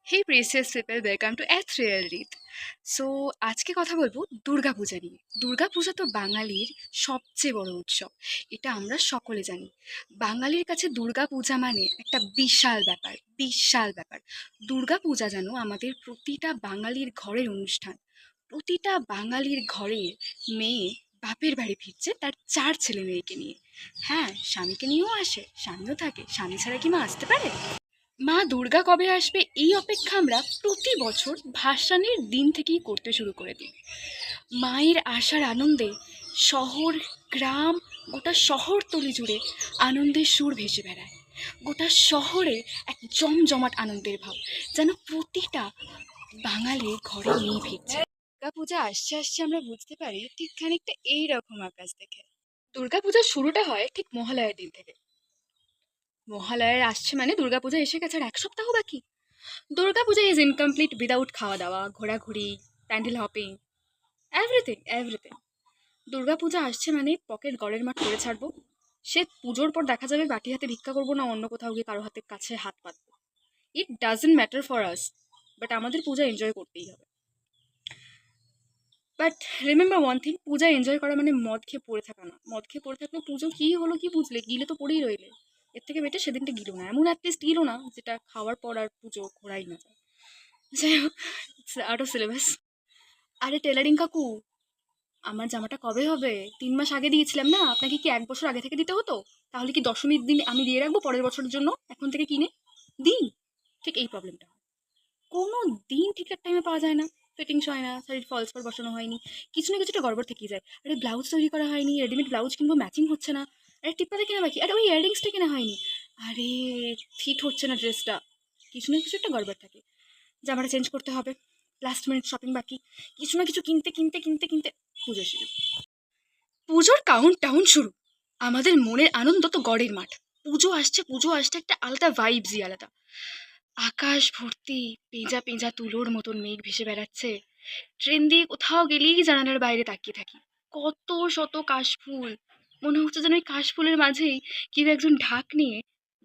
Hey precious people, welcome to ethereal read. So আজকে কথা বলবো দুর্গাপূজা নিয়ে। দুর্গাপূজা তো বাঙালির সবচেয়ে বড় উৎসব, এটা আমরা সকলে জানি। বাঙালির কাছে দুর্গাপূজা মানে একটা বিশাল ব্যাপার, বিশাল ব্যাপার। দুর্গাপূজা যেন আমাদের প্রতিটা বাঙালির ঘরের অনুষ্ঠান। প্রতিটা বাঙালির ঘরের মেয়ে বাপের বাড়ি ফিরছে তার 4 ছেলে মেয়েকে নিয়ে। হ্যাঁ, স্বামীকে নিয়েও আসে, স্বামীও থাকে, স্বামী ছাড়া কি মা আসতে পারে? মা দুর্গা কবে আসবে এই অপেক্ষা আমরা প্রতি বছর ভাসানের দিন থেকেই করতে শুরু করে দিই। মায়ের আসার আনন্দে শহর, গ্রাম, গোটা শহরতলি জুড়ে আনন্দের সুর ভেসে বেড়ায়। গোটা শহরে এক জমজমাট আনন্দের ভাব, যেন প্রতিটা বাঙালির ঘরে নিয়ে ফিরছে। দুর্গাপূজা আসছে আসছে আমরা বুঝতে পারি ঠিক খানিকটা এইরকম আকাশ দেখে। দুর্গাপূজার শুরুটা হয় ঠিক মহালয়ার দিন থেকে। মহালয়ার আসছে মানে দুর্গাপূজা এসে গেছে আর 1 সপ্তাহ বাকি। দুর্গাপূজা ইজ ইনকমপ্লিট উইদাউট খাওয়া দাওয়া, ঘোরাঘুরি, pandal hopping, everything everything. Durga Puja আসছে মানে পকেট গড়ের মাঠ করে ছাড়বো। সে পুজোর পর দেখা যাবে বাটি হাতে ভিক্ষা করবো না অন্য কোথাও গিয়ে কারো হাতের কাছে হাত পাতবো। It doesn't matter for us, but আমাদের পূজা এনজয় করতেই হবে। But remember one thing, puja enjoy করা মানে মদ খেয়ে পড়ে থাকা না। মদ খেয়ে পড়ে থাকলে পুজো কি হলো কি বুঝলে, গিলে তো পড়েই রইলে। এর থেকে বেটে সেদিনটা গিলো না, এমন অ্যাটলিস্ট গিলো না যেটা খাওয়ার পর আর পুজো ঘোরাই না যায়। যাই হোক, আউট অফ সিলেবাস। আরে টেলারিং কাকু, আমার জামাটা কবে হবে? 3 মাস আগে দিয়েছিলাম না, আপনাকে কি 1 বছর আগে থেকে দিতে হতো? তাহলে কি দশমীর দিন আমি দিয়ে রাখবো পরের বছরের জন্য এখন থেকে কিনে? দিন। ঠিক এই প্রবলেমটা হয়, কোনো দিন ঠিকঠাক টাইমে পাওয়া যায় না। ফিটিংস হয় না, শাড়ির ফলস পার বসানো হয়নি, কিছু না কিছুটা গড়বড় থেকেই যায়। আরে ব্লাউজ তৈরি করা হয়নি, রেডিমেড ব্লাউজ কিনবো ম্যাচিং হচ্ছে না। আরে টিপ্পাতে কেনা বাকি, আরে ওই ইয়াররিংসটা কেনা হয়নি। আরে ফিট হচ্ছে না ড্রেসটা, কিছু না কিছু একটা গড়বড় থাকে। জামাটা চেঞ্জ করতে হবে, লাস্ট মিনিট শপিং বাকি, কিছু না কিছু কিনতে কিনতে কিনতে কিনতে পুজো শুরু। পুজোর কাউন্ট টাউন শুরু। আমাদের মনের আনন্দ তো গড়ের মাঠ। পুজো আসছে, পুজো আসছে, একটা আলাদা ভাইবসই আলাদা। আকাশ ভর্তি পেঁজা পেঁজা তুলোর মতন মেঘ ভেসে বেড়াচ্ছে। ট্রেন দিয়ে কোথাও গেলেই জানালার বাইরে তাকিয়ে থাকি, কত শত কাশফুল। মনে হচ্ছে যেন ওই কাশফুলের মাঝেই কেউ একজন ঢাক নিয়ে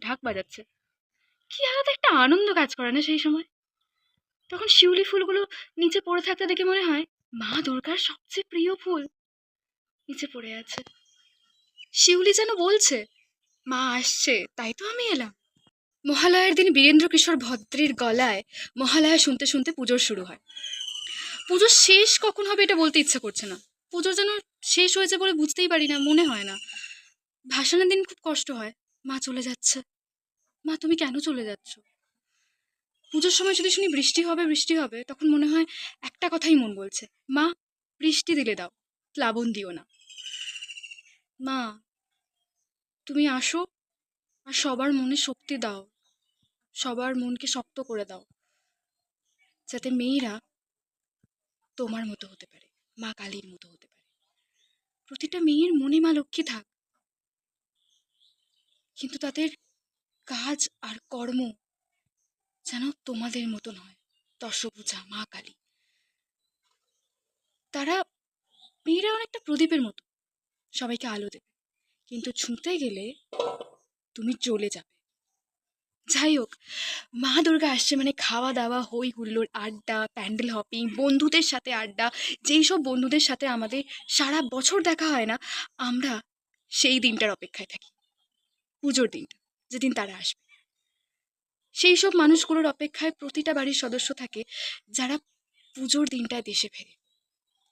ঢাক বাজাচ্ছে। কি আলাদা একটা আনন্দ কাজ করে না সেই সময়? তখন শিউলি ফুলগুলো নিচে পড়ে থাকতে দেখে মনে হয় মা দুর্গার সবচেয়ে প্রিয় ফুল নিচে পড়ে আছে। শিউলি যেন বলছে মা আসছে, তাই তো আমি এলাম। মহালয়ার দিন বীরেন্দ্র কিশোর ভদ্রের গলায় মহালয়া শুনতে শুনতে পুজোর শুরু হয়। পুজো শেষ কখন হবে এটা বলতে ইচ্ছা করছে না। পুজো যেন শেষ হয়েছে বলে বুঝতেই পারি না, মনে হয় না। ভাসানের দিন খুব কষ্ট হয়, মা চলে যাচ্ছে। মা তুমি কেন চলে যাচ্ছ? পুজোর সময় যদি শুনি বৃষ্টি হবে বৃষ্টি হবে, তখন মনে হয় একটা কথাই মন বলছে, মা বৃষ্টি দিলে দাও, প্লাবন দিও না। মা তুমি আসো আর সবার মনে শক্তি দাও, সবার মনকে শক্ত করে দাও, যাতে মেয়েরা তোমার মতো হতে পারে, মা কালীর মতো হতে পারে। প্রতিটা মেয়ের মনে মা লক্ষ্মী থাক, কিন্তু তাদের কাজ আর কর্ম যেন তোমাদের মতো নয়। দশভূজা মা কালী, তারা মেয়েরা অনেকটা প্রদীপের মতো, সবাইকে আলো দেবে, কিন্তু ছুঁতে গেলে তুমি জ্বলে যাবে। যাই হোক, মা দুর্গা আসছে মানে খাওয়া দাওয়া, হই হুল্লোড়, আড্ডা, প্যান্ডেল হপিং, বন্ধুদের সাথে আড্ডা। যেই সব বন্ধুদের সাথে আমাদের সারা বছর দেখা হয় না, আমরা সেই দিনটার অপেক্ষায় থাকি, পুজোর দিনটা, যেদিন তারা আসবে। সেই সব মানুষগুলোর অপেক্ষায় প্রতিটা বাড়ির সদস্য থাকে, যারা পুজোর দিনটায় দেশে ফেরে।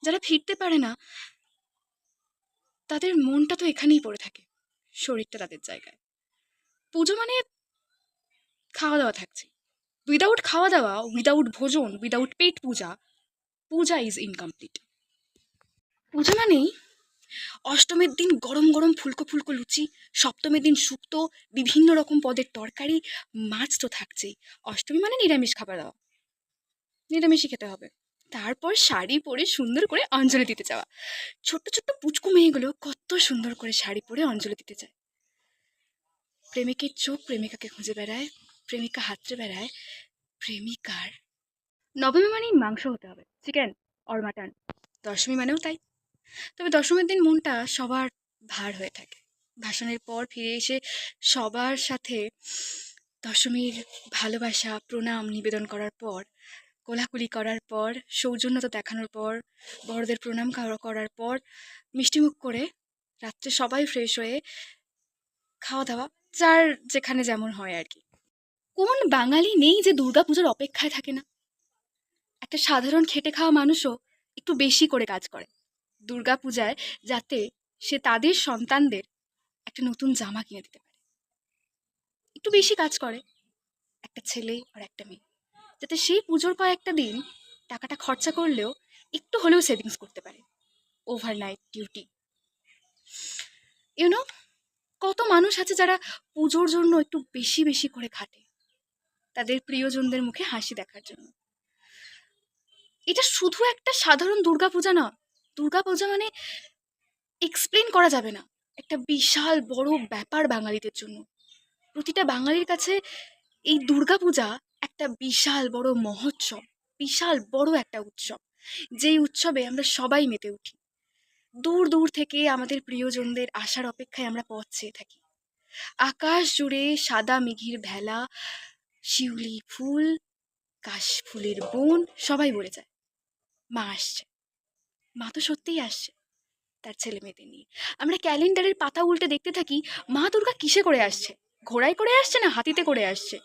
যারা ফিরতে পারে না, তাদের মনটা তো এখানেই পড়ে থাকে, শরীরটা তাদের জায়গায়। পুজো মানে খাওয়া দাওয়া থাকছে। উইদাউট খাওয়া দাওয়া, উইদাউট ভোজন, উইদাউট পেট পূজা, পূজা ইজ ইনকমপ্লিট। পুজো মানেই অষ্টমীর দিন গরম গরম ফুলকো ফুলকো লুচি, সপ্তমীর দিন শুক্তো, বিভিন্ন রকম পদের তরকারি, মাছ তো থাকছেই। অষ্টমী মানে নিরামিষ খাবার দাওয়া, নিরামিষই খেতে হবে। তারপর শাড়ি পরে সুন্দর করে অঞ্জলি দিতে যাওয়া। ছোট্ট ছোট্ট পুচকু মেয়েগুলো কত সুন্দর করে শাড়ি পরে অঞ্জলি দিতে যায়। প্রেমিকের চোখ প্রেমিকাকে খুঁজে বেড়ায়, প্রেমিকা হাতড়ে বেড়ায় প্রেমিকার। নবমী মানেই মাংস হতে হবে, চিকেন অর মাটন। দশমী মানেও তাই। তবে দশমীর দিন মনটা সবার ভার হয়ে থাকে। ভাসানের পর ফিরে এসে সবার সাথে দশমীর ভালোবাসা প্রণাম নিবেদন করার পর, কোলাকুলি করার পর, সৌজন্যতা দেখানোর পর, বড়দের প্রণাম করার পর, মিষ্টিমুখ করে রাত্রে সবাই ফ্রেশ হয়ে খাওয়া দাওয়া, যার যেখানে যেমন হয় আর কি। কোন বাঙালি নেই যে দুর্গাপুজোর অপেক্ষায় থাকে না? একটা সাধারণ খেটে খাওয়া মানুষও একটু বেশি করে কাজ করে দুর্গাপূজায়, যাতে সে তাদের সন্তানদের একটা নতুন জামা কিনে দিতে পারে। একটু বেশি কাজ করে একটা ছেলে আর একটা মেয়ে, যাতে সেই পুজোর কয়েকটা দিন টাকাটা খরচা করলেও একটু হলেও সেভিংস করতে পারে। ওভারনাইট ডিউটি, ইউনো, কত মানুষ আছে যারা পুজোর জন্য একটু বেশি বেশি করে খাটে তাদের প্রিয়জনদের মুখে হাসি দেখার জন্য। এটা শুধু একটা সাধারণ দুর্গাপূজা না, দুর্গাপূজা মানে এক্সপ্লেন করা যাবে না, একটা বিশাল বড় ব্যাপার বাঙালিদের জন্য। প্রতিটা বাঙালির কাছে এই দুর্গাপূজা একটা বিশাল বড় মহোৎসব, বিশাল বড় একটা উৎসব, যেই উৎসবে আমরা সবাই মেতে উঠি। দূর দূর থেকে আমাদের প্রিয়জনদের আসার অপেক্ষায় আমরা পথ চেয়ে থাকি। আকাশ জুড়ে সাদা মেঘের ভেলা, শিউলি ফুল, কাশ ফুলের বন, সবাই বলে যায় মা আসছে। মা তো সত্যিই আসছে তার ছেলে মেয়েদের নিয়ে। আমরা ক্যালেন্ডারের পাতা উল্টে দেখতে থাকি মা দুর্গা কিসে করে আসছে, ঘোড়ায় করে আসছে না হাতিতে করে আসছে,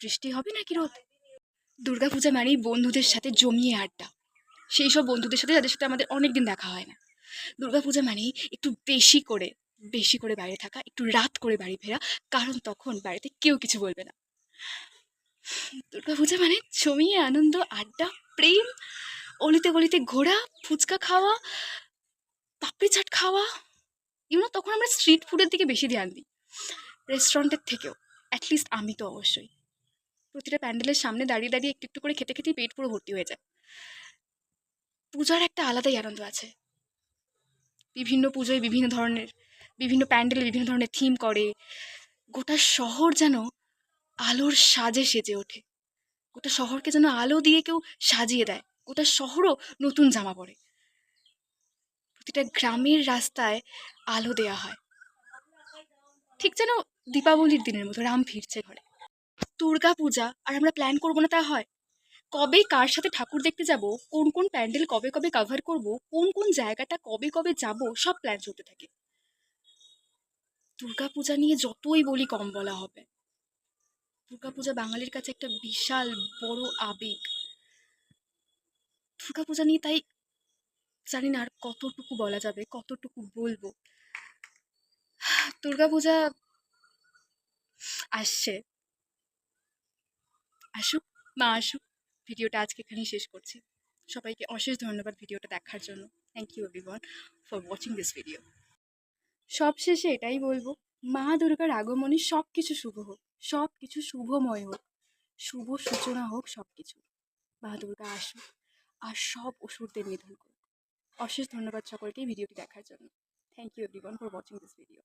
বৃষ্টি হবে নাকি রোদ। দুর্গাপূজা মানেই বন্ধুদের সাথে জমিয়ে আড্ডা, সেই সব বন্ধুদের সাথে যাদের সাথে আমাদের অনেকদিন দেখা হয় না। দুর্গাপূজা মানেই একটু বেশি করে বাইরে থাকা, একটু রাত করে বাড়ি ফেরা, কারণ তখন বাড়িতে কেউ কিছু বলবে না। দুর্গাপূজা মানে জমিয়ে আনন্দ, আড্ডা, প্রেম, অলিতে গলিতে ঘোরা, ফুচকা খাওয়া, পাপড়ি চাট খাওয়া। তখন আমরা স্ট্রিট ফুডের দিকে বেশি ধ্যান দিই রেস্টুরেন্টের থেকেও, অ্যাটলিস্ট আমি তো অবশ্যই। প্রতিটা প্যান্ডেলের সামনে দাঁড়িয়ে দাঁড়িয়ে একটু একটু করে খেতে খেতেই পেট পুরো ভর্তি হয়ে যায়। পূজার একটা আলাদাই আনন্দ আছে। বিভিন্ন পুজোয় বিভিন্ন প্যান্ডেলে বিভিন্ন ধরনের থিম করে, গোটা শহর যেন আলোর সাজে সেজে ওঠে, গোটা শহরকে যেন আলো দিয়ে কেউ সাজিয়ে দেয়, গোটা শহরও নতুন জামা পরে। প্রতিটা গ্রামের রাস্তায় আলো দেয়া হয়, ঠিক যেন দীপাবলির দিনের মতো রাম ফিরছে ঘরে। দুর্গা পূজা আর আমরা প্ল্যান করবো না তা হয়? কবে কার সাথে ঠাকুর দেখতে যাব, কোন কোন প্যান্ডেল কবে কবে কভার করব, কোন কোন জায়গাটা কবে কবে যাব, সব প্ল্যান চলতে থাকে। দুর্গাপূজা নিয়ে যতই বলি কম বলা হবে। দুর্গাপূজা বাঙালির কাছে একটা বিশাল বড় আবেগ। দুর্গাপূজা নিয়ে তাই জানি না আর কতটুকু বলা যাবে, কতটুকু বলবো। দুর্গাপূজা আসছে, আসুক, মা আসুক। ভিডিওটা আজকে এখানেই শেষ করছি। সবাইকে অশেষ ধন্যবাদ ভিডিওটা দেখার জন্য। Thank you everyone for watching this video. সব শেষে এটাই বলবো, মা দুর্গার আগমনে সব কিছু শুভ হোক, সব কিছু শুভময় হোক, শুভ সূচনা হোক সব কিছু। মা দুর্গা আসুক আর সব অসুরদের নিধন করুক। অশেষ ধন্যবাদ সকলকে ভিডিওটি দেখার জন্য। Thank you everyone for watching this video.